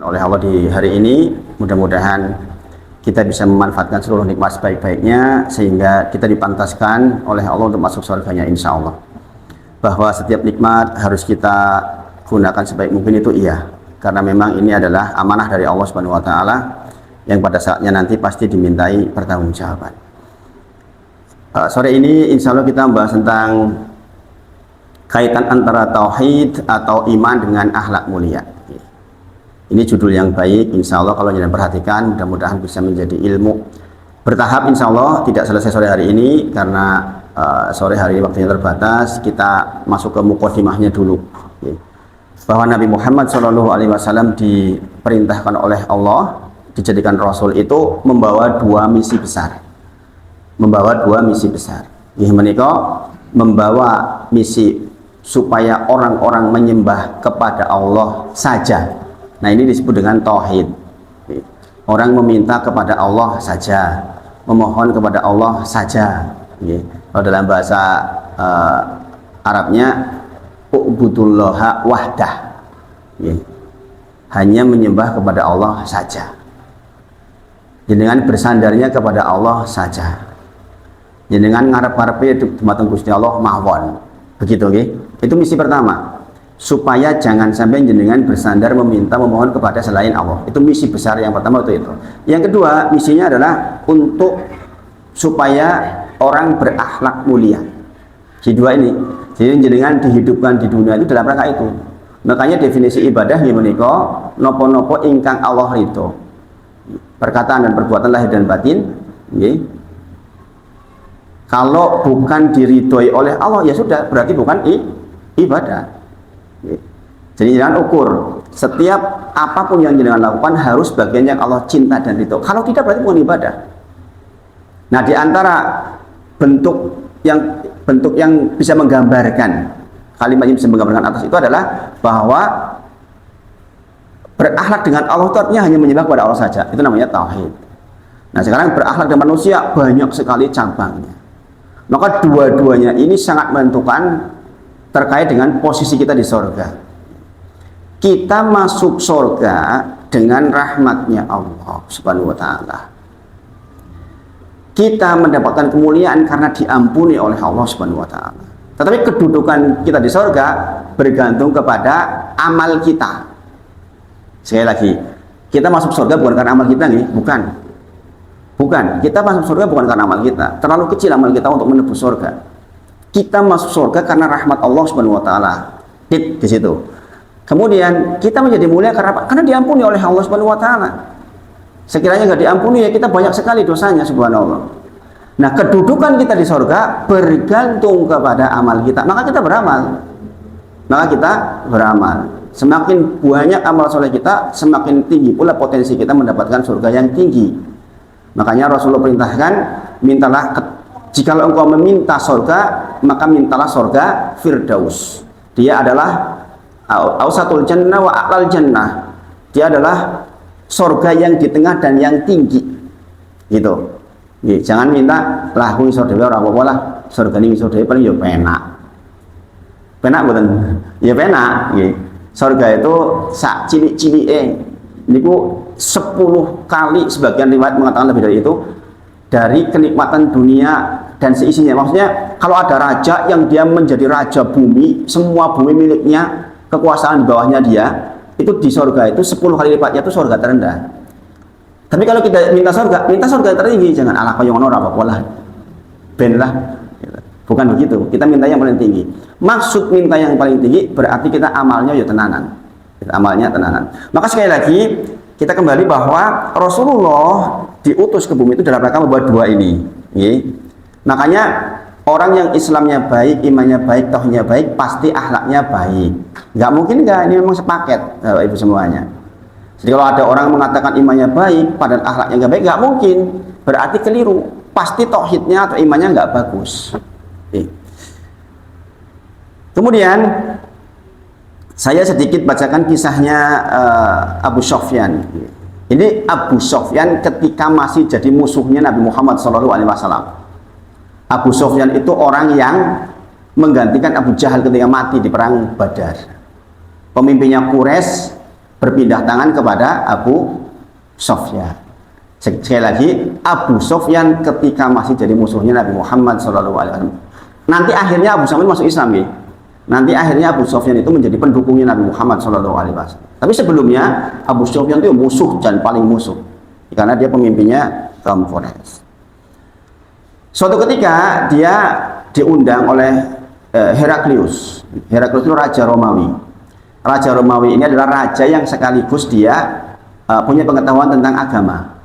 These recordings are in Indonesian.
oleh Allah di hari ini. Mudah-mudahan kita bisa memanfaatkan seluruh nikmat sebaik-baiknya sehingga kita dipantaskan oleh Allah untuk masuk surganya, insya Allah. Bahwa setiap nikmat harus kita gunakan sebaik mungkin, itu iya, karena memang ini adalah amanah dari Allah Subhanahu wa taala yang pada saatnya nanti pasti dimintai pertanggungjawaban. Sore ini insya Allah kita membahas tentang kaitan antara tauhid atau iman dengan akhlak mulia. Ini judul yang baik, insya Allah kalau jangan perhatikan, mudah-mudahan bisa menjadi ilmu bertahap, insya Allah. Tidak selesai sore hari ini karena sore hari ini waktunya terbatas. Kita masuk ke mukadimahnya dulu, bahwa Nabi Muhammad SAW diperintahkan oleh Allah, dijadikan Rasul itu membawa dua misi besar. Membawa misi supaya orang-orang menyembah kepada Allah saja. Nah, ini disebut dengan tauhid. Orang meminta kepada Allah saja, memohon kepada Allah saja. Kalau dalam bahasa Arabnya, u'budullaha wahdah, hanya menyembah kepada Allah saja, dengan bersandarnya kepada Allah saja, dengan ngarep-ngarepe dumateng Gusti Allah mawon. Begitu, itu misi pertama, supaya jangan sampai jenengan bersandar meminta memohon kepada selain Allah. Itu misi besar yang pertama, itu. Yang kedua, misinya adalah untuk supaya orang berakhlak mulia. Di dua ini, jadi jenengan dihidupkan di dunia itu dalam rangka itu. Makanya definisi ibadah menika nopo-nopo ingkang Allah ridho, perkataan dan perbuatan lahir dan batin. Kalau bukan diridhoi oleh Allah, ya sudah, berarti bukan ibadah. Jadi jangan ukur setiap apapun yang jenengan lakukan harus bagian yang Allah cinta dan ridho. Kalau tidak, berarti bukan ibadah. Nah, di antara bentuk yang bisa menggambarkan, kalimat yang bisa menggambarkan atas itu adalah bahwa berakhlak dengan Allah itu artinya hanya menyembah kepada Allah saja. Itu namanya tauhid. Nah, sekarang berakhlak dengan manusia banyak sekali cabangnya. Maka dua-duanya ini sangat menentukan terkait dengan posisi kita di surga. Kita masuk surga dengan rahmatnya Allah Subhanahu wa ta'ala. Kita mendapatkan kemuliaan karena diampuni oleh Allah Subhanahu wa ta'ala. Tetapi kedudukan kita di surga bergantung kepada amal kita. Sekali lagi, kita masuk surga bukan karena amal kita, bukan. Kita masuk surga bukan karena amal kita. Terlalu kecil amal kita untuk menebus surga. Kita masuk surga karena rahmat Allah Subhanahu wa taala. Di situ. Kemudian kita menjadi mulia karena apa? Karena diampuni oleh Allah Subhanahu wa taala. Sekiranya nggak diampuni, ya kita banyak sekali dosanya, subhanallah. Nah, kedudukan kita di surga bergantung kepada amal kita. Maka kita beramal. Semakin banyak amal soleh kita, semakin tinggi pula potensi kita mendapatkan surga yang tinggi. Makanya Rasulullah perintahkan, mintalah, jikalau engkau meminta surga, maka mintalah surga Firdaus. Dia adalah ausatul jannah wa a'lal jannah. Dia adalah surga yang di tengah dan yang tinggi. Gitu. Jangan minta lahu iso dhewe ora apa-apa lah, surga ini iso dhewe paling ya penak. Penak mboten? Ya penak, nggih. Surga itu sak cilik-cilike niku 10 kali, sebagian riwayat mengatakan lebih dari itu, dari kenikmatan dunia dan seisinya. Maksudnya kalau ada raja yang dia menjadi raja bumi, semua bumi miliknya, kekuasaan di bawahnya dia, itu di surga itu 10 kali lipatnya itu surga terendah. Tapi kalau kita minta surga tertinggi, jangan ala kaya ngono ora apa-apa lah. Ben lah. Bukan begitu. Kita minta yang paling tinggi. Maksud minta yang paling tinggi berarti kita amalnya ya tenanan. Maka sekali lagi kita kembali bahwa Rasulullah diutus ke bumi itu dalam rangka membuat dua ini. Makanya orang yang Islamnya baik, imannya baik, tauhidnya baik, pasti akhlaknya baik. Nggak mungkin nggak, ini memang sepaket, Bapak Ibu semuanya. Jadi kalau ada orang mengatakan imannya baik, padahal akhlaknya nggak baik, nggak mungkin. Berarti keliru. Pasti tauhidnya atau imannya nggak bagus. Kemudian saya sedikit bacakan kisahnya Abu Sufyan. Ini Abu Sufyan ketika masih jadi musuhnya Nabi Muhammad SAW. Abu Sufyan itu orang yang menggantikan Abu Jahal ketika mati di perang Badar. Pemimpinnya Quraisy berpindah tangan kepada Abu Sufyan. Sekali lagi, Abu Sufyan ketika masih jadi musuhnya Nabi Muhammad SAW. Nanti akhirnya Abu Sufyan masuk Islam ya. Nanti akhirnya Abu Sufyan itu menjadi pendukungnya Nabi Muhammad SAW. Tapi sebelumnya Abu Sufyan itu musuh dan paling musuh, karena dia pemimpinnya kaum Quraisy. Suatu ketika dia diundang oleh Heraklius. Heraklius itu raja Romawi. Raja Romawi ini adalah raja yang sekaligus dia punya pengetahuan tentang agama.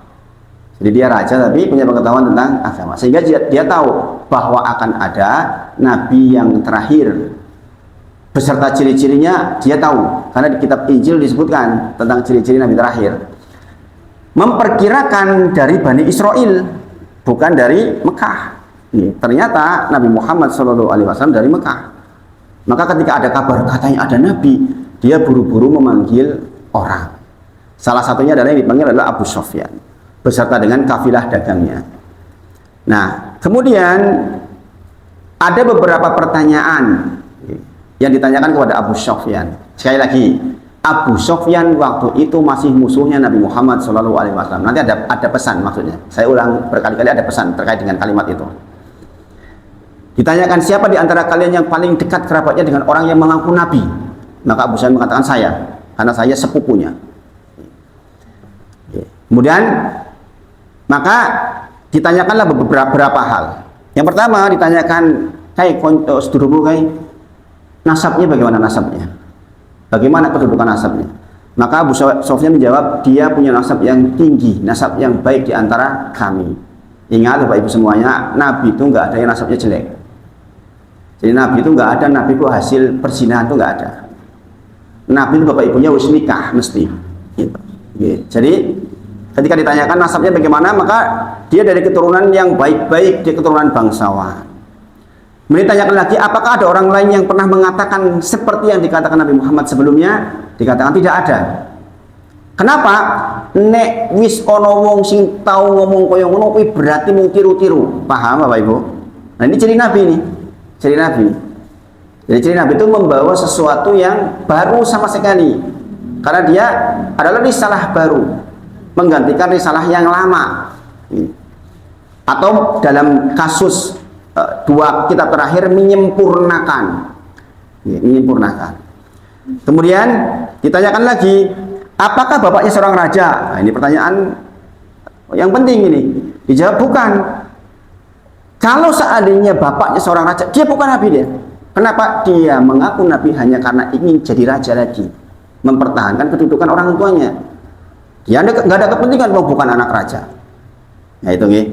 Jadi dia raja tapi punya pengetahuan tentang agama, sehingga dia tahu bahwa akan ada nabi yang terakhir beserta ciri-cirinya. Dia tahu karena di kitab Injil disebutkan tentang ciri-ciri nabi terakhir. Memperkirakan dari Bani Israel, bukan dari Mekah. Ternyata Nabi Muhammad SAW dari Mekah. Maka ketika ada kabar katanya ada nabi, dia buru-buru memanggil orang. Salah satunya adalah yang dipanggil adalah Abu Sufyan beserta dengan kafilah dagangnya. Nah, kemudian ada beberapa pertanyaan yang ditanyakan kepada Abu Sufyan. Sekali lagi, Abu Sufyan waktu itu masih musuhnya Nabi Muhammad SAW. Nanti ada pesan, maksudnya saya ulang berkali-kali, ada pesan terkait dengan kalimat itu. Ditanyakan siapa di antara kalian yang paling dekat kerabatnya dengan orang yang mengaku Nabi, maka Abu Sufyan mengatakan saya, karena saya sepupunya. Kemudian maka ditanyakanlah beberapa hal. Yang pertama ditanyakan, nasabnya bagaimana nasabnya? Bagaimana kedudukan nasabnya? Maka Abu Sufyan menjawab, dia punya nasab yang tinggi, nasab yang baik di antara kami. Ingat Bapak Ibu semuanya, Nabi itu nggak ada yang nasabnya jelek. Jadi Nabi itu nggak ada, Nabi itu hasil perzinahan itu nggak ada. Nabi itu Bapak Ibunya wis nikah mesti. Gitu. Jadi ketika ditanyakan nasabnya bagaimana, maka dia dari keturunan yang baik-baik, dia keturunan bangsawan. Kemudian ditanyakan lagi, apakah ada orang lain yang pernah mengatakan seperti yang dikatakan Nabi Muhammad sebelumnya? Dikatakan tidak ada. Kenapa? Nek wis ono wong sing tau ngomong koyo ngono kuwi berarti mung tiru-tiru. Paham Bapak Ibu? Nah, ini ciri Nabi nih. Ciri Nabi. Jadi ciri Nabi itu membawa sesuatu yang baru sama sekali. Karena dia adalah risalah baru, menggantikan risalah yang lama. Atau dalam kasus dua kitab terakhir menyempurnakan. Menyempurnakan. Kemudian ditanyakan lagi, apakah bapaknya seorang raja? Nah, ini pertanyaan yang penting ini. Dijawab bukan. Kalau seandainya bapaknya seorang raja, dia bukan nabi dia. Kenapa? Dia mengaku nabi hanya karena ingin jadi raja lagi, mempertahankan kedudukan orang tuanya. Dia nggak ada kepentingan, bukan anak raja. Nah itu nih.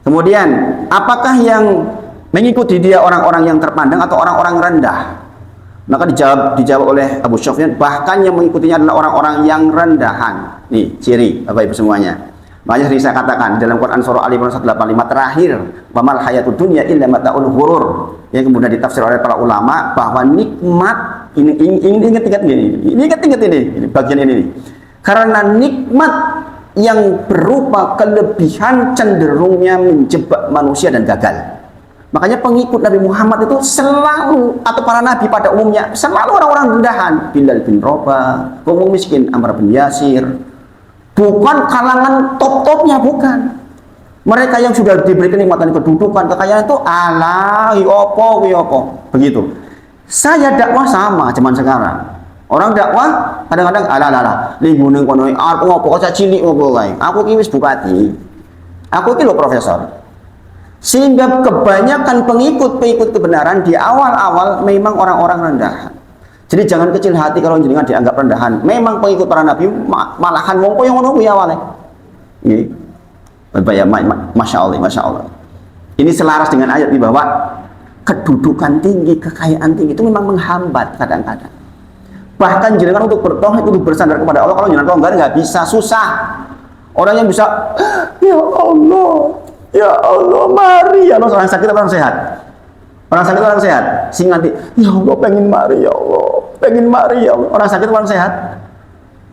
Kemudian, apakah yang mengikuti dia orang-orang yang terpandang atau orang-orang rendah? Maka dijawab oleh Abu Sufyan, bahkan yang mengikutinya adalah orang-orang yang rendahan. Nih ciri Bapak Ibu semuanya. Makanya saya katakan dalam Quran surah Ali Imran 185 terakhir, "Wamal hayatud dunya illa mata'ul ghurur." Yang kemudian ditafsir oleh para ulama bahwa nikmat ini ingat-ingat ini bagian ini. Karena nikmat yang berupa kelebihan cenderungnya menjebak manusia dan gagal. Makanya pengikut Nabi Muhammad itu selalu, atau para nabi pada umumnya, selalu orang-orang rendahan. Bilal bin Rabah, kaum miskin, Ammar bin Yasir. Bukan kalangan top-topnya, bukan. Mereka yang sudah diberi kenikmatan kedudukan, kekayaan itu ala, opo. Begitu. Saya dakwah sama zaman sekarang. Orang dakwah kadang-kadang ala, linggu ning kono arep ngopo kok cilik ngopo kae. Aku ki wis bupati. Aku ki lho profesor. Sehingga kebanyakan pengikut kebenaran di awal-awal memang orang-orang rendahan. Jadi jangan kecil hati kalau jenengan dianggap rendahan. Memang pengikut para nabi malahan wong koyo ngono kuwi awale. Nggih. Masya Allah. Ini selaras dengan ayat di bawah. Kedudukan tinggi, kekayaan tinggi itu memang menghambat kadang-kadang. Bahkan jenengan untuk bertauhid, untuk bersandar kepada Allah, kalau jenengan longgar nggak bisa, susah. Orang yang bisa, ya Allah, mari ya Allah. Orang sakit orang sehat. Orang sakit orang sehat. Sing nanti, ya Allah pengen mari ya Allah, pengen mari ya Allah. Orang sakit orang sehat.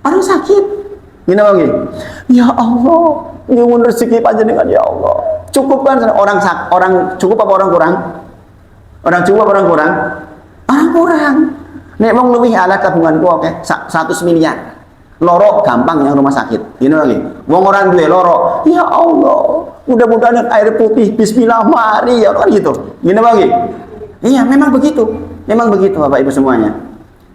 Orang sakit. Gini lagi. Ya Allah, nyuwun rezeki panjenengan ya Allah. Cukup kan orang cukup apa orang kurang? Orang cukup apa orang kurang? Orang kurang. Nek wong luwih ala tabunganku oke 100 miliar. Loro gampang yang rumah sakit. Ini lagi. Wong orang duwe loro, ya Allah, mudah-mudahan air putih bismillah mari ya kan gitu. Gini lagi. Iya, memang begitu. Memang begitu Bapak Ibu semuanya.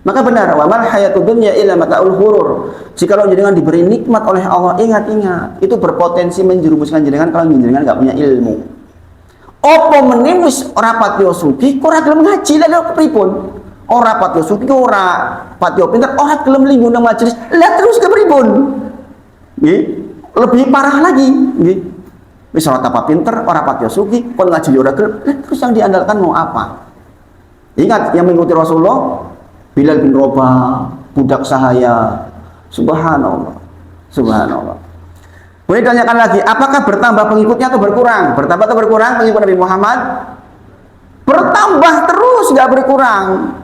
Maka benar, wa mal hayatud dunya illa mataul ghurur. Jika jenengan diberi nikmat oleh Allah, ingat-ingat, itu berpotensi menjerumuskan jenengan kalau jenengan enggak punya ilmu. Apa menimus ora patio sugih, ora gelem ngaji lha pripun? Ora patio sugih, ora patio pinter, ora gelem linggu nang majelis, lah terus ke pripun? Nggih, lebih parah lagi, nggih. Wis ora apa pinter, ora patio sugih, kon ngaji ora gelem, terus yang diandalkan mau apa? Ingat yang mengikuti Rasulullah, Bilal bin Rabah, budak sahaya, subhanallah, subhanallah. Kemudian ditanyakan lagi, apakah bertambah pengikutnya atau berkurang? Bertambah atau berkurang pengikut Nabi Muhammad? Bertambah terus, nggak berkurang.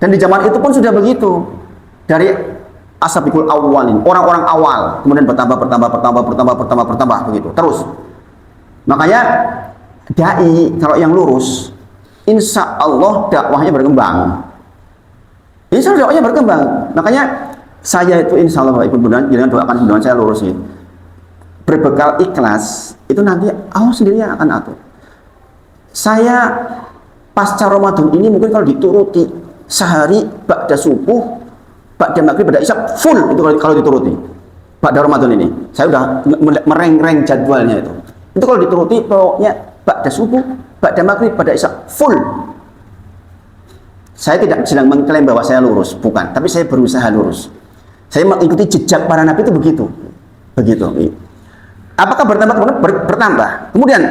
Dan di zaman itu pun sudah begitu. Dari ashabul awwalin, orang-orang awal, kemudian bertambah begitu, terus. Makanya dai kalau yang lurus, insya Allah dakwahnya berkembang. Insya Allah dakwahnya berkembang. Makanya saya itu insya Allah Bapak Ibu jangan doakan mudah saya lurus ini. Berbekal ikhlas itu nanti Allah sendiri yang akan atur. Saya pasca Ramadan ini mungkin kalau dituruti sehari ba'da subuh, ba'da maghrib, ba'da isya full itu kalau dituruti. Ba'da Ramadan ini saya udah mereng-reng jadwalnya itu. Itu kalau dituruti pokoknya ba'da subuh, ba'da maghrib, ba'da isya full. Saya tidak sedang mengklaim bahwa saya lurus, bukan, tapi saya berusaha lurus. Saya mengikuti jejak para nabi itu begitu. Begitu. Apakah bertambah? Bertambah. Kemudian,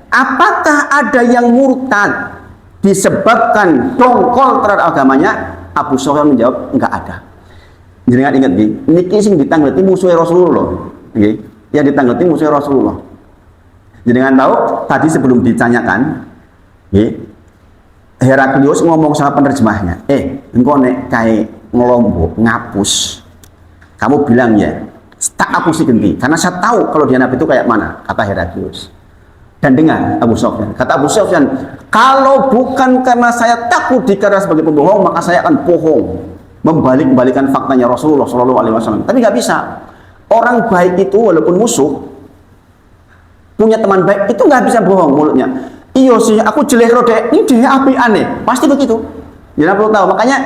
apakah ada yang murtad disebabkan dongkol terhadap agamanya? Abu Sufyan menjawab, enggak ada. Jangan ingat nih, niki sing ditangleti musuh Rasulullah. Nggih, yang ditangleti musuh Rasulullah. Jangan tahu tadi sebelum ditanyakan, nggih, Heraklius ngomong sama penerjemahnya, engkau nek kayak ngelombok ngapus, kamu bilang ya, tak aku sih genti, karena saya tahu kalau dia nabi itu kayak mana, kata Heraklius. Dan dengan Abu Sufyan, kata Abu Sufyan, kalau bukan karena saya takut dikira sebagai pembohong, maka saya akan bohong, membalik-balikan faktanya Rasulullah SAW. Tapi nggak bisa. Orang baik itu walaupun musuh, punya teman baik itu nggak bisa bohong mulutnya. Iya sih, aku jelek rodek, ini dia api aneh, pasti begitu. Jangan perlu tahu. Makanya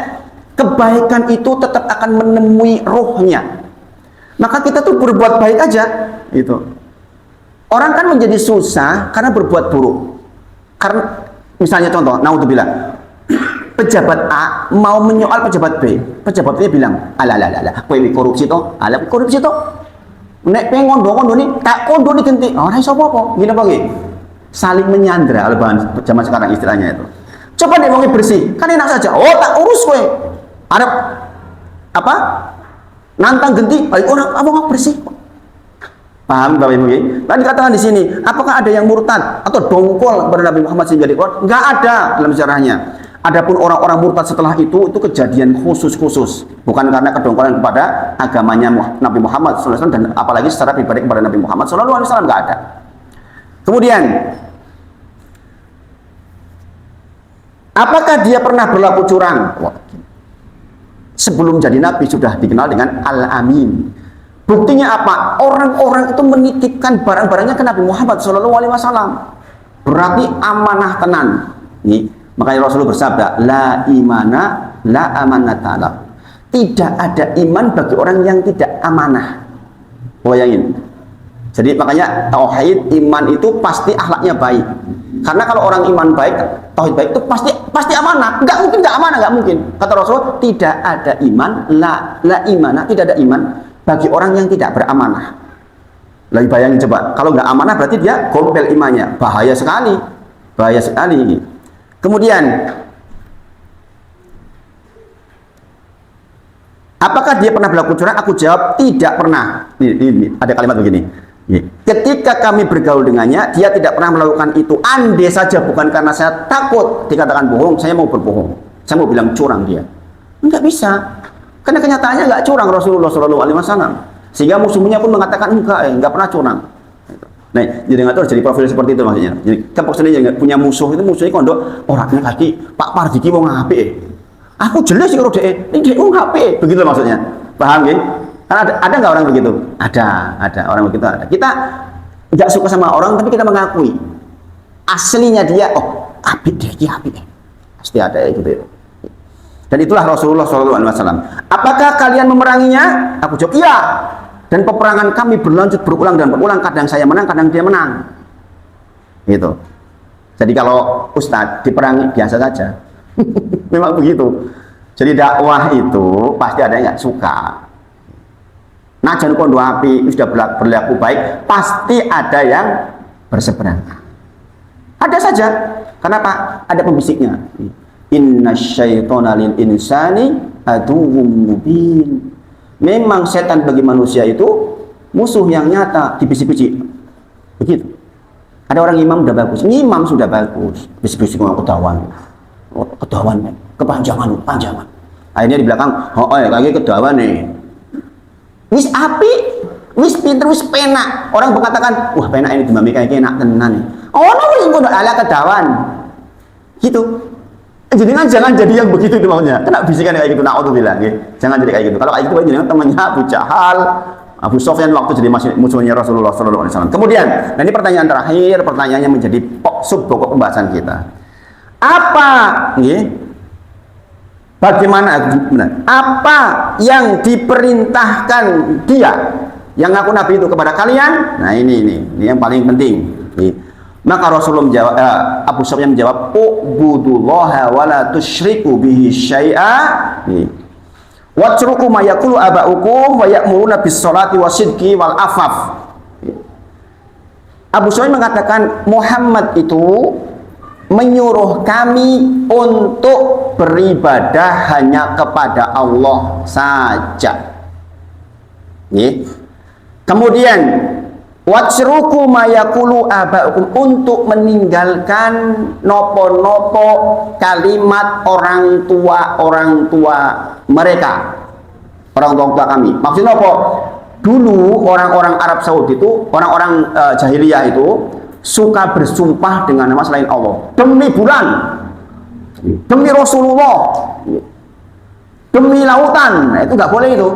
kebaikan itu tetap akan menemui rohnya. Maka kita tuh berbuat baik aja, gitu. Orang kan menjadi susah karena berbuat buruk. Karena misalnya contoh, naudzubillah, pejabat A mau menyoal pejabat B, pejabat B bilang, ala, kowe korupsi toh, korupsi toh. Nek pengen kondo nih, tak kondo nih ganti. Orang iso apa? Gini apa saling menyandra, lebaran zaman sekarang istilahnya itu. Coba deh mau bersih, kan enak saja. Oh tak urus kowe. Ada apa? Nantang ganti, balik orang apa nggak bersih? Paham Bapak Ibu? Tadi dikatakan di sini, apakah ada yang murtad atau dongkol kepada Nabi Muhammad sehingga dikeluarkan? Nggak ada dalam sejarahnya. Adapun orang-orang murtad setelah itu kejadian khusus, bukan karena kedongkolan kepada agamanya Nabi Muhammad SAW dan apalagi secara pribadi kepada Nabi Muhammad SAW nggak ada. Kemudian, apakah dia pernah berlaku curang? Sebelum jadi Nabi sudah dikenal dengan Al-Amin. Buktinya apa? Orang-orang itu menitipkan barang-barangnya ke Nabi Muhammad SAW. Berarti amanah tenan. Nih, makanya Rasulullah bersabda, la imana, la amanata. Tidak ada iman bagi orang yang tidak amanah. Bayangin. Jadi makanya tauhid iman itu pasti akhlaknya baik. Karena kalau orang iman baik, tauhid baik itu pasti amanah. Enggak mungkin enggak amanah, enggak mungkin. Kata Rasul, tidak ada iman, la imana, tidak ada iman bagi orang yang tidak beramanah. Lagi bayangin coba, kalau nggak amanah berarti dia gompel imannya. Bahaya sekali. Bahaya sekali. Kemudian, apakah dia pernah berlaku curang? Aku jawab, tidak pernah. Ini ada kalimat begini. Ketika kami bergaul dengannya, dia tidak pernah melakukan itu. Andai saja bukan karena saya takut dikatakan bohong, saya mau berbohong. Saya mau bilang curang dia. Enggak bisa. Karena kenyataannya enggak curang Rasulullah SAW. Sehingga musuhnya pun mengatakan enggak pernah curang. Nah, jadi ngatur jadi profil seperti itu maksudnya. Jadi kepok sendiri punya musuh itu musuhnya kondok orangnya kaki Pak Pardiki wong apik. Aku jelas sih kalau ini dia wong apik. Begitu maksudnya. Paham nggih? Kan ada nggak orang begitu? Ada orang begitu ada. Kita nggak suka sama orang tapi kita mengakui aslinya dia, oh api dia api, pasti ada ya gitu ya. Dan itulah Rasulullah SAW. Apakah kalian memeranginya? Aku jawab iya. Dan peperangan kami berlanjut berulang dan berulang. Kadang saya menang, kadang dia menang. Gitu. Jadi kalau Ustadz diperangi biasa saja. Memang begitu. Jadi dakwah itu pasti ada yang nggak suka. Najan kondo api sudah berlaku baik, pasti ada yang berseberangan. Ada saja. Kenapa? Ada pembisiknya. Inna syaitona lil insani aduwwum mubin. Memang setan bagi manusia itu musuh yang nyata, dibisik-bisik. Begitu. Ada orang imam sudah bagus, ngimam sudah bagus, bisik-bisik orang kedawan, kepanjangan. Akhirnya di belakang, lagi kedawan nih. Wis api, wis pinter, wis penak. Orang mengatakan, wah penak ini dimami kayak enak tenan. Oh, wis ngono ala kedawan. Gitu. Jenengan jangan jadi yang begitu itu maunya. Kena bisikan kayak gitu, naudzubillah nggih. Jangan jadi kayak gitu. Kalau kayak gitu jenengan temannya Abu Jahal, Abu Sufyan waktu jadi musuhnya Rasulullah SAW. Kemudian, nah ini pertanyaan terakhir, pertanyaannya menjadi pokok pembahasan kita. Apa, nggih? Bagaimana? Apa yang diperintahkan dia, yang ngaku Nabi itu kepada kalian? Nah ini yang paling penting. Nggih. Maka Rasulullah menjawab, Abu Sufyan menjawab, ubudullaha wa la tusyriku bihi syai'a. Watruku ma yaqulu aba'ukum wa ya'muruna bis sholati wasidqi wal afaf. Abu Sufyan mengatakan Muhammad itu menyuruh kami untuk beribadah hanya kepada Allah saja. Kemudian wajruku mayakulu abaukum, untuk meninggalkan nopo-nopo kalimat orang tua mereka, orang tua kami. Maksudnya apa? Dulu orang-orang Arab Saudi itu, orang-orang jahiliyah itu suka bersumpah dengan nama selain Allah, demi bulan, demi Rasulullah, demi lautan. Nah, itu nggak boleh itu.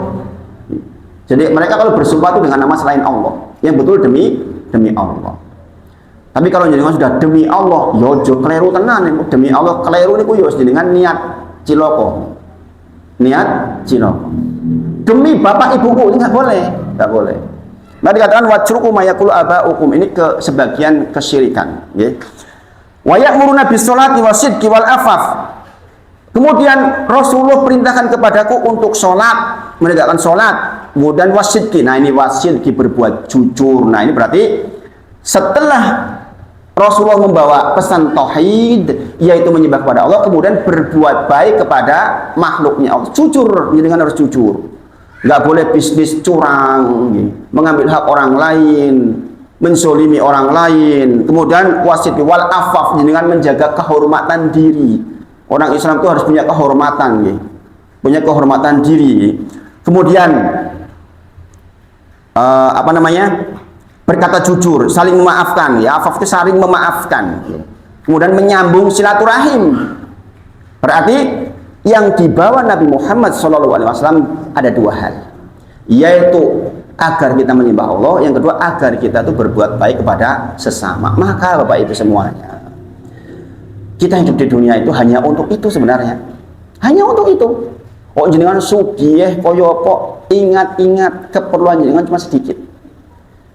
Jadi mereka kalau bersumpah itu dengan nama selain Allah, yang betul demi Allah. Tapi kalau jenengan sudah demi Allah, yojo keliru tenan. Demi Allah keliru niku yo dengan niat ciloko. Niat ciloko. Demi bapak ibuku, ini nggak boleh. Nah dikatakan wajruku mayakul abaukum, ini ke sebagian kesyirikan. Wa ya'muruna bis sholati wasidqi wal afaf. Kemudian Rasulullah perintahkan kepadaku untuk sholat, menegakkan sholat, kemudian wasidqi. Nah ini wasidqi, berbuat jujur. Nah ini berarti setelah Rasulullah membawa pesan tauhid, yaitu menyembah kepada Allah, kemudian berbuat baik kepada makhluknya Allah. Jujur, dengan harus jujur. Nggak boleh bisnis curang, mengambil hak orang lain, menzolimi orang lain. Kemudian wasidqi wal afaf, dengan menjaga kehormatan diri. Orang Islam itu harus punya kehormatan, punya kehormatan diri. Kemudian berkata jujur, saling memaafkan. Afaf itu saling memaafkan. Kemudian menyambung silaturahim. Berarti yang dibawa Nabi Muhammad SAW ada dua hal, yaitu agar kita menyembah Allah, yang kedua agar kita itu berbuat baik kepada sesama. Maka Bapak Ibu semuanya, kita hidup di dunia itu hanya untuk itu sebenarnya. Hanya untuk itu. Kok jenengan sugih kaya apa? Ingat-ingat keperluan jenengan cuma sedikit.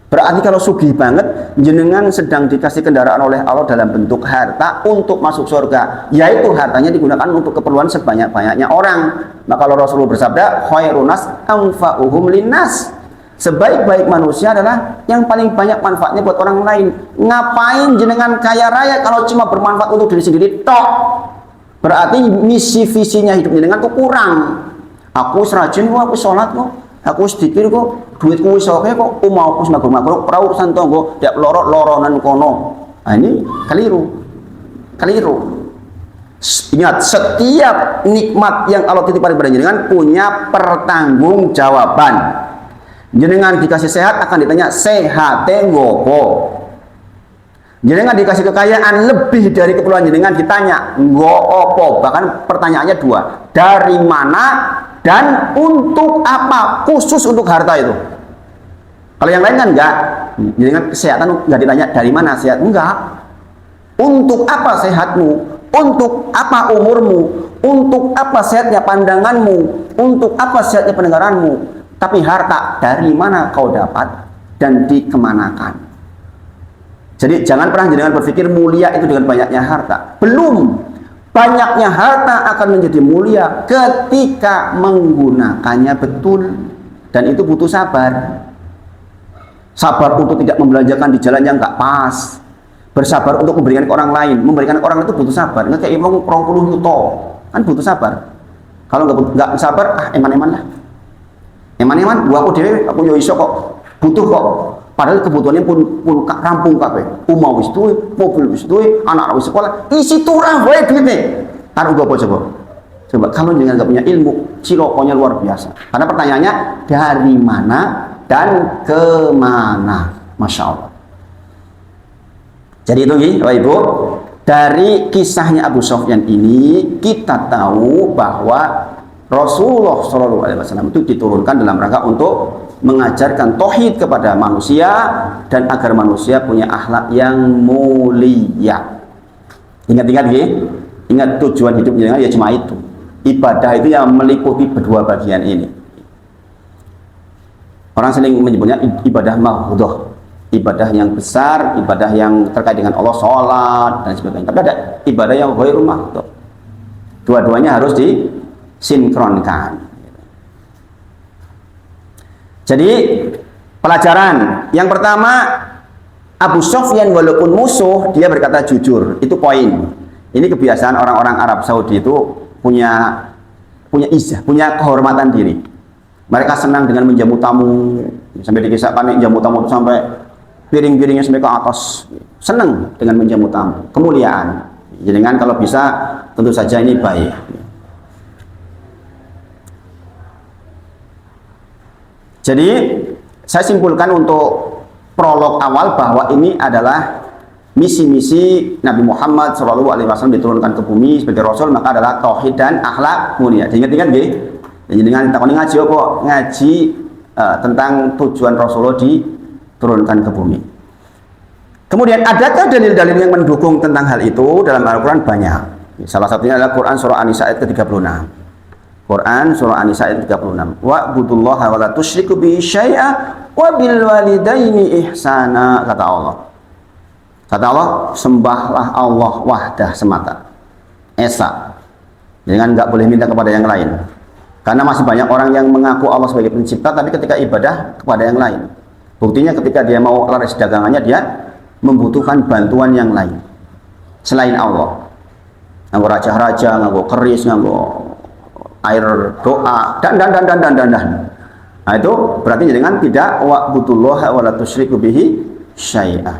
Berarti kalau sugih banget, jenengan sedang dikasih kendaraan oleh Allah dalam bentuk harta untuk masuk surga. Yaitu hartanya digunakan untuk keperluan sebanyak-banyaknya orang. Maka kalau Rasulullah bersabda, khairun nas anfa'uhum linnas. Sebaik-baik manusia adalah yang paling banyak manfaatnya buat orang lain. Ngapain jenengan kaya raya kalau cuma bermanfaat untuk diri sendiri tok? Berarti misi visinya hidup jenengan tuh kurang. Aku serajin kok, aku sholat kok, aku sedikit kok, duitku wis oke kok, umah aku semagro-magro, pra urusan tonggo, tiap loronan kono. Nah ini keliru. Ingat, setiap nikmat yang Allah titipkan kepada jenengan punya pertanggungjawaban. Jenengan dikasih sehat akan ditanya sehate ngopo. Jenengan dikasih kekayaan lebih dari keperluan jenengan ditanya ngopo. Bahkan pertanyaannya dua, dari mana Dan untuk apa? Khusus untuk harta itu. Kalau yang lain kan enggak. Dengan kesehatan enggak ditanya dari mana sehat, enggak. Untuk apa sehatmu? Untuk apa umurmu? Untuk apa sehatnya pandanganmu? Untuk apa sehatnya pendengaranmu? Tapi harta dari mana kau dapat dan dikemanakan? Jadi jangan pernah jangan berpikir mulia itu dengan banyaknya harta. Belum. Banyaknya harta akan menjadi mulia ketika menggunakannya betul. Dan itu butuh sabar. Sabar untuk tidak membelanjakan di jalan yang nggak pas. Bersabar untuk memberikan ke orang lain. Memberikan ke orang itu butuh sabar. Nggak kayak imam 20 yuto. Kan butuh sabar. Kalau nggak sabar, eman-eman lah. Eman-eman, gua aku dewe, aku yo iso kok. Butuh kok. Padahal kebutuhannya pun rampung kabeh. Umah wis duwe, mobil wis duwe, anak wis sekolah, isi turah wae duitnya. Karo gua apa coba? Coba kalau jangan nggak punya ilmu, cilokonya luar biasa. Karena pertanyaannya dari mana dan kemana? Masya Allah. Jadi itu Bapak Ibu, dari kisahnya Abu Sufyan ini kita tahu bahwa Rasulullah SAW itu diturunkan dalam rangka untuk mengajarkan tauhid kepada manusia dan agar manusia punya akhlak yang mulia. Ingat-ingat ya, ingat tujuan hidupnya ya cuma itu. Ibadah itu yang meliputi kedua bagian ini. Orang sering menyebutnya ibadah mahdhah, ibadah yang besar, ibadah yang terkait dengan Allah, sholat dan sebagainya. Tapi ada ibadah yang ghairu mahdhah. Dua-duanya harus disinkronkan. Jadi pelajaran yang pertama, Abu Sufyan walaupun musuh dia berkata jujur, itu poin. Ini kebiasaan orang-orang Arab Saudi itu punya izzah, punya kehormatan diri. Mereka senang dengan menjamu tamu, sampai dikisahkan jamu tamu itu sampai piring-piringnya sampai ke atas. Senang dengan menjamu tamu, kemuliaan. Jadi kan kalau bisa tentu saja ini baik. Jadi saya simpulkan untuk prolog awal bahwa ini adalah misi-misi Nabi Muhammad SAW diturunkan ke bumi sebagai Rasul, maka adalah tauhid dan akhlak mulia. Ingat-ingat nggih. Jadi dengan takoni ngaji apa? Ngaji tentang tujuan Rasulullah diturunkan ke bumi. Kemudian adakah dalil-dalil yang mendukung tentang hal itu dalam Al-Qur'an? Banyak. Salah satunya adalah Quran surah An-Nisa ayat ke-36. Quran surah An-Nisa ayat 36. Wa'budullaha wa la tusyriku bihi syai'a wa bil walidaini ihsana, kata Allah. Kata Allah, sembahlah Allah wahdah semata. Esa. Jangan nggak boleh minta kepada yang lain. Karena masih banyak orang yang mengaku Allah sebagai pencipta tapi ketika ibadah kepada yang lain. Buktinya ketika dia mau laris dagangannya dia membutuhkan bantuan yang lain selain Allah. Nganggo raja-raja, nganggo keris, nganggo air doa dan. Nah, itu berarti dengan tidak wa'budullaha wa la tusyriku bihi syai'a.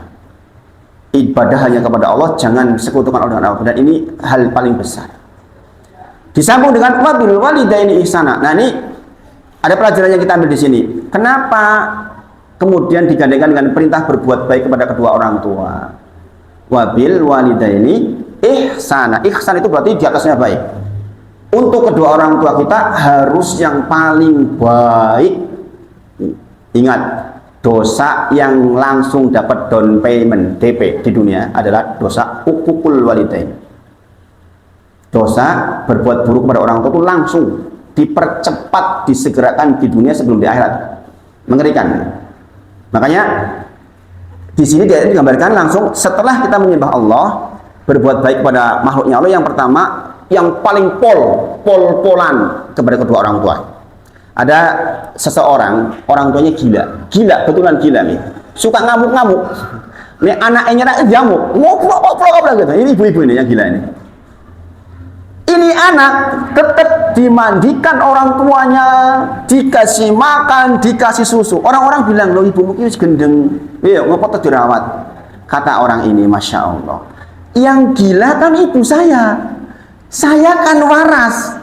Ibadah hanya kepada Allah, jangan sekutukan Allah dengan Allah. Dan ini hal paling besar. Disambung dengan wabil walidaini ihsana. Nah, ini ada pelajaran yang kita ambil di sini. Kenapa kemudian digandengkan dengan perintah berbuat baik kepada kedua orang tua? Wabil walidaini ihsana. Ihsan itu berarti di atasnya baik. Untuk kedua orang tua kita harus yang paling baik. Ingat, dosa yang langsung dapat down payment DP di dunia adalah dosa uququl walidain. Dosa berbuat buruk pada orang tua itu langsung dipercepat, disegerakan di dunia sebelum di akhirat. Mengerikan. Makanya di sini dia digambarkan langsung setelah kita menyembah Allah, berbuat baik kepada makhluknya Allah, yang pertama, yang paling pol-polan kepada kedua orang tua. Ada seseorang, orang tuanya gila, betulan gila nih, suka ngamuk-ngamuk. Nih anaknya nak jamuk, ngobrol gitu. Ini ibu-ibu ini yang gila ini. Ini anak tetap dimandikan orang tuanya, dikasih makan, dikasih susu. Orang-orang bilang, loh ibu mungkin gendeng, iya ngapa dirawat? Kata orang ini, masya Allah, yang gila kan ibu saya kan waras.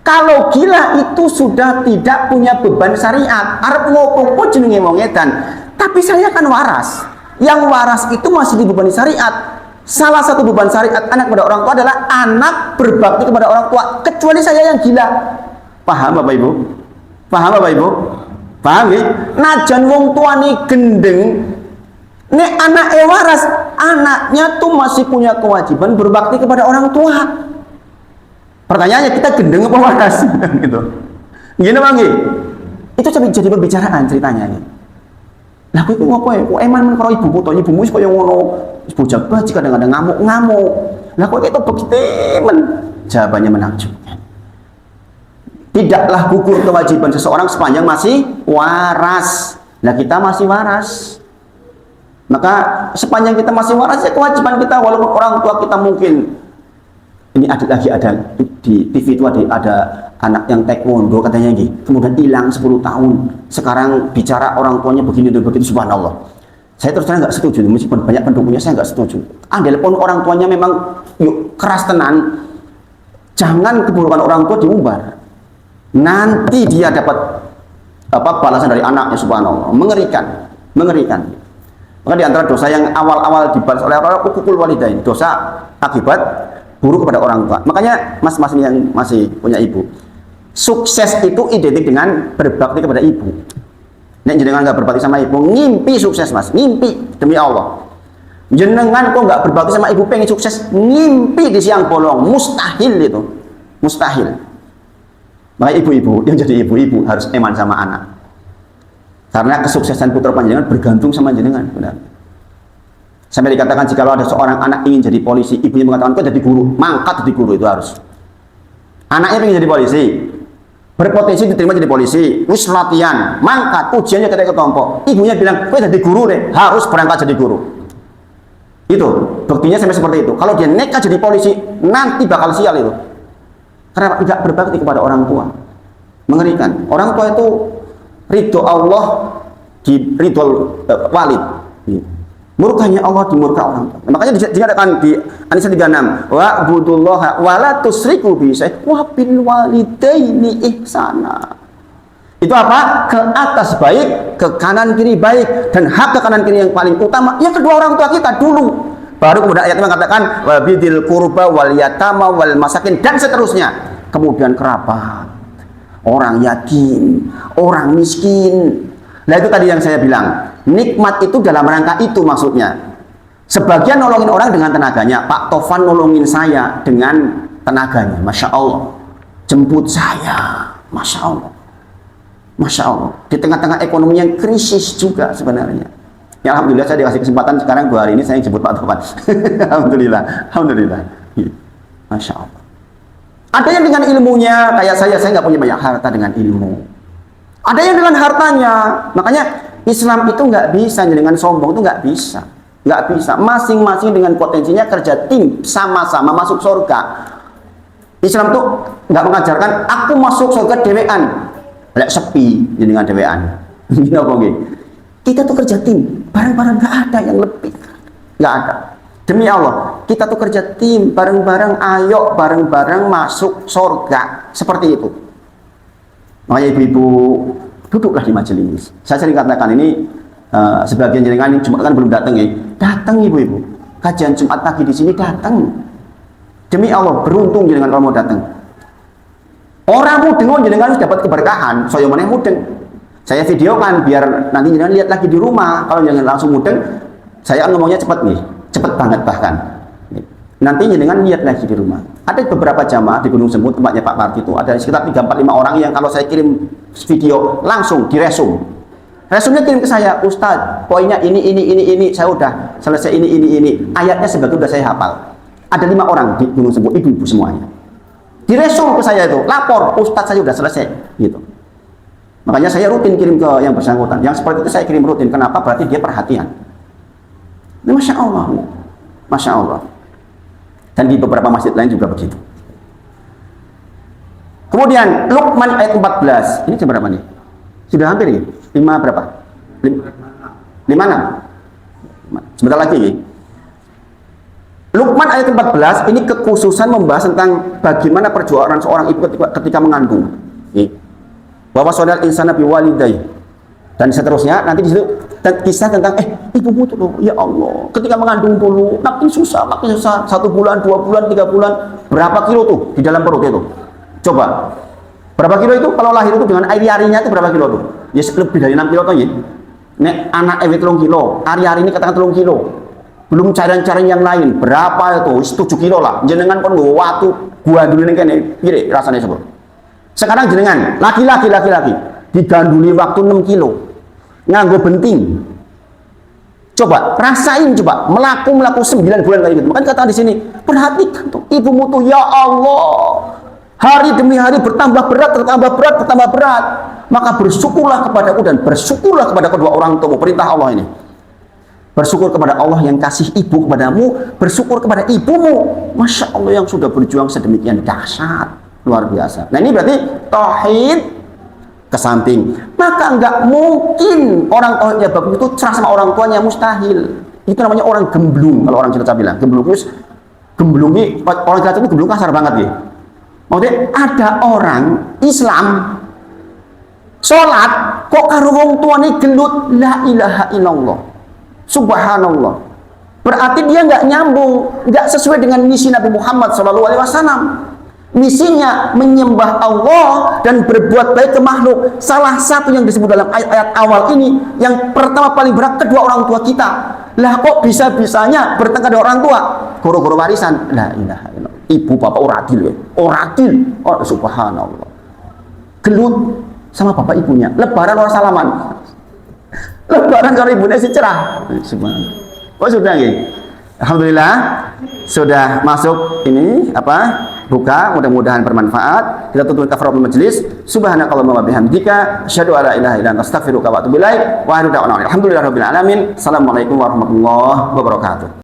Kalau gila itu sudah tidak punya beban syariat, arep ngopong pun jenenge wong edan. Tapi saya kan waras. Yang waras itu masih dibebani syariat. Salah satu beban syariat anak kepada orang tua adalah anak berbakti kepada orang tua, kecuali saya yang gila. Paham Bapak Ibu? Paham Bapak Ibu? Paham ya? Najan wong tuane gendeng, nek anaknya waras, anaknya tuh masih punya kewajiban berbakti kepada orang tua. Pertanyaannya, kita gendeng apa waras? Gitu. Gini Bang, itu jadi pembicaraan ceritanya nih. Lah kowe ngopo ya? Kok eman men karo ibumu to? Ibumu wis koyo ngono, wis bojak baji kadang-kadang ngamuk-ngamuk. Lah kok itu begitu men? Jawabannya menakjubkan. Tidaklah gugur kewajiban seseorang sepanjang masih waras. Nah kita masih waras. Maka sepanjang kita masih waras ya kewajiban kita, walaupun orang tua kita mungkin ini ada di TV itu ada anak yang taekwondo katanya gitu, kemudian hilang 10 tahun, sekarang bicara orang tuanya begini dan begitu, subhanallah. Saya terus terang nggak setuju, meskipun banyak pendukungnya saya nggak setuju. Andalpun orang tuanya memang keras tenan, jangan keburukan orang tua diumbar. Nanti dia dapat balasan dari anaknya, subhanallah, mengerikan. Maka di antara dosa yang awal-awal dibalas oleh orang ukukul walidain, dosa akibat buruk kepada orang tua. Makanya mas-mas yang masih punya ibu, sukses itu identik dengan berbakti kepada ibu. Nek jenengan nggak berbakti sama ibu, ngimpi sukses mas, ngimpi demi Allah. Jenengan kok nggak berbakti sama ibu pengen sukses, ngimpi di siang bolong, mustahil itu, mustahil. Maka ibu-ibu yang jadi ibu-ibu harus eman sama anak, karena kesuksesan putra panjenengan bergantung sama jenengan, benar. Sampai dikatakan jika ada seorang anak ingin jadi polisi, ibunya mengatakan kok jadi guru, mangkat jadi guru itu harus. Anaknya ingin jadi polisi, berpotensi diterima jadi polisi, wis latihan, mangkat, ujiannya ketika ketompo, ibunya bilang kok jadi guru deh, harus berangkat jadi guru. Itu buktinya sampai seperti itu. Kalau dia nekat jadi polisi, nanti bakal sial itu. Karena tidak berbakti kepada orang tua. Mengerikan. Orang tua itu ridho Allah di ridho walid. Murkanya Allah di murka orang tua. Makanya dikatakan di An-Nisa 36, wa budullaha wa la tusriku bi syai' wa bil walidaini ihsana. Itu apa? Ke atas baik, ke kanan kiri baik, dan hak ke kanan kiri yang paling utama yang kedua orang tua kita dulu. Baru kemudian ayat mengatakan wabidil qurba wal yatama wal masakin dan seterusnya. Kemudian kerabat, orang yatim, orang miskin. Nah itu tadi yang saya bilang, nikmat itu dalam rangka itu maksudnya. Sebagian nolongin orang dengan tenaganya. Pak Tovan nolongin saya dengan tenaganya, masya Allah. Jemput saya, masya Allah, masya Allah. Di tengah-tengah ekonomi yang krisis juga sebenarnya. Ya alhamdulillah saya dikasih kesempatan sekarang 2 hari ini saya jemput Pak Tovan. Alhamdulillah, alhamdulillah. Masya Allah. Ada yang dengan ilmunya kayak saya nggak punya banyak harta dengan ilmu. Ada yang dengan hartanya. Makanya Islam itu nggak bisa dengan sombong, itu nggak bisa, Masing-masing dengan potensinya kerja tim sama-sama masuk surga. Islam tuh nggak mengajarkan aku masuk surga dewean, lek sepi dengan dewean. Kita tuh kerja tim, bareng-bareng, nggak ada yang lebih, nggak ada. Demi Allah, kita tuh kerja tim, bareng-bareng, ayo bareng-bareng masuk surga, seperti itu. Makanya ibu-ibu duduklah di majelis. Saya sering katakan ini, sebagian jenengan ini Jumat kan belum datang ya, datang ibu-ibu. Kajian Jumat pagi di sini datang. Demi Allah, beruntung jenengan kalau mau datang. Orang mudeng jenengan harus dapat keberkahan, saya mana mudeng. Saya videokan biar nanti jenengan lihat lagi di rumah. Kalau jangan langsung mudeng, saya ngomongnya cepat nih, cepat banget bahkan. Nanti jenengan lihat lagi di rumah. Ada beberapa jamaah di Gunung Semut tempatnya Pak Parti itu ada sekitar 3-4-5 orang yang kalau saya kirim video langsung diresum. Resumnya kirim ke saya, Ustadz, poinnya ini, saya udah selesai ini. Ayatnya sebagian udah saya hafal. Ada 5 orang di Gunung Semut, ibu-ibu semuanya. Diresum ke saya itu, lapor, Ustadz saya udah selesai, gitu. Makanya saya rutin kirim ke yang bersangkutan. Yang seperti itu saya kirim rutin. Kenapa? Berarti dia perhatian. Ini Masya Allah. Masya Allah. Dan di beberapa masjid lain juga begitu. Kemudian Luqman ayat 14. Ini berapa nih? Sudah hampir ya? 5 berapa? 5 sebentar lagi ya. Luqman ayat 14 ini kekhususan membahas tentang bagaimana perjuangan seorang ibu ketika mengandung. Bahwa saudara insana biwalidai dan seterusnya. Nanti di situ kisah tentang ibumu tuh loh, ya Allah, ketika mengandung dulu makin susah, 1 bulan, 2 bulan, 3 bulan, berapa kilo tuh di dalam perut itu? Coba Berapa kilo itu? Kalau lahir itu dengan ari-arinya itu berapa kilo tuh? Ya lebih dari 6 kilo tuh ya. Nek anak ewe 3 kilo, ari-ari ini katakan 3 kilo. Belum cairan-cairan yang lain, berapa itu? 7 kilo lah. Jenengan kon nggo watu gua dulu ning kene, pire rasane sebab. Sekarang jenengan, laki-laki diganduli waktu 6 kilo. Nganggo benting. Coba rasain, coba melaku 9 bulan kayak gitu. Makanya kata di sini, perhatikan tuh ibumu tuh, ya Allah, hari demi hari bertambah berat. Maka bersyukurlah kepadaku dan bersyukurlah kepada kedua orang tuamu. Perintah Allah ini. Bersyukur kepada Allah yang kasih ibu kepadamu, bersyukur kepada ibumu. Masya Allah yang sudah berjuang sedemikian dahsyat, luar biasa. Nah ini berarti tauhid ke samping. Maka nggak mungkin orang tauhidnya bagus itu cerah sama orang tuanya, mustahil. Itu namanya orang gemblung. Kalau orang Cilacap bilang gemblung itu orang Cilacap itu gemblung kasar banget ya. Maksudnya ada orang Islam sholat kok karo wong tuane gelut, la ilaha illallah, subhanallah. Berarti dia nggak nyambung, nggak sesuai dengan misi Nabi Muhammad SAW. Misinya menyembah Allah dan berbuat baik ke makhluk. Salah satu yang disebut dalam ayat-ayat awal ini, yang pertama paling berat kedua orang tua kita. Lah kok bisa-bisanya bertengkar dengan orang tua? Goro-goro warisan. La ilaha illallah. Ibu bapak oradil ya. Oradil. Oh subhanallah. Gelut sama bapak ibunya. Lebaran orang salaman. Lebaran kalau ibunya si cerah. Subhanallah. Oh sudah nggih. Alhamdulillah sudah masuk ini buka, mudah-mudahan bermanfaat. Kita tutup kafaratul majelis. Subhanakallahumma wa bihamdika asyhadu an la ilaha illa anta astaghfiruka wa atubu ilaik. Wa akhiru da'wana alhamdulillahirabbil alamin. Assalamualaikum warahmatullahi wabarakatuh.